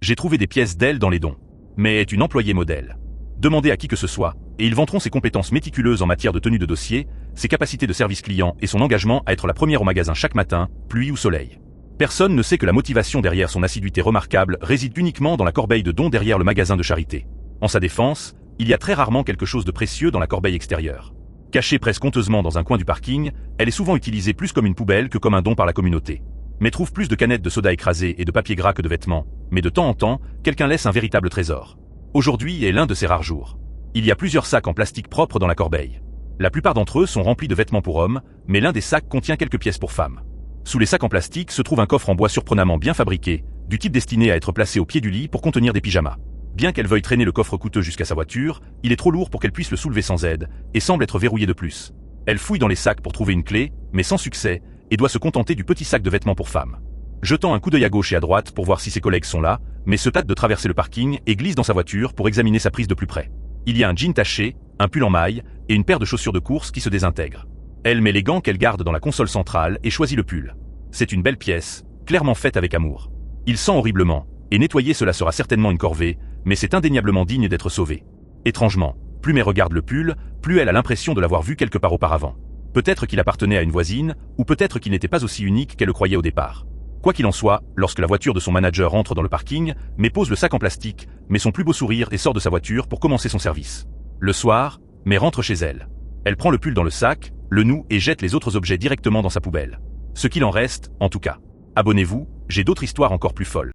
J'ai trouvé des pièces d'elle dans les dons. Mais est une employée modèle. Demandez à qui que ce soit, et ils vanteront ses compétences méticuleuses en matière de tenue de dossier, ses capacités de service client et son engagement à être la première au magasin chaque matin, pluie ou soleil. Personne ne sait que la motivation derrière son assiduité remarquable réside uniquement dans la corbeille de dons derrière le magasin de charité. En sa défense, il y a très rarement quelque chose de précieux dans la corbeille extérieure. Cachée presque honteusement dans un coin du parking, elle est souvent utilisée plus comme une poubelle que comme un don par la communauté. Mais trouve plus de canettes de soda écrasées et de papier gras que de vêtements, mais de temps en temps, quelqu'un laisse un véritable trésor. Aujourd'hui est l'un de ces rares jours. Il y a plusieurs sacs en plastique propres dans la corbeille. La plupart d'entre eux sont remplis de vêtements pour hommes, mais l'un des sacs contient quelques pièces pour femmes. Sous les sacs en plastique se trouve un coffre en bois surprenamment bien fabriqué, du type destiné à être placé au pied du lit pour contenir des pyjamas. Bien qu'elle veuille traîner le coffre coûteux jusqu'à sa voiture, il est trop lourd pour qu'elle puisse le soulever sans aide, et semble être verrouillé de plus. Elle fouille dans les sacs pour trouver une clé, mais sans succès, et doit se contenter du petit sac de vêtements pour femmes. Jetant un coup d'œil à gauche et à droite pour voir si ses collègues sont là, mais se tâte de traverser le parking et glisse dans sa voiture pour examiner sa prise de plus près. Il y a un jean taché, un pull en maille et une paire de chaussures de course qui se désintègrent. Elle met les gants qu'elle garde dans la console centrale et choisit le pull. C'est une belle pièce, clairement faite avec amour. Il sent horriblement, et nettoyer cela sera certainement une corvée, mais c'est indéniablement digne d'être sauvé. Étrangement, plus May regarde le pull, plus elle a l'impression de l'avoir vu quelque part auparavant. Peut-être qu'il appartenait à une voisine, ou peut-être qu'il n'était pas aussi unique qu'elle le croyait au départ. Quoi qu'il en soit, lorsque la voiture de son manager entre dans le parking, May pose le sac en plastique, met son plus beau sourire et sort de sa voiture pour commencer son service. Le soir, May rentre chez elle. Elle prend le pull dans le sac, le noue et jette les autres objets directement dans sa poubelle. Ce qu'il en reste, en tout cas. Abonnez-vous, j'ai d'autres histoires encore plus folles.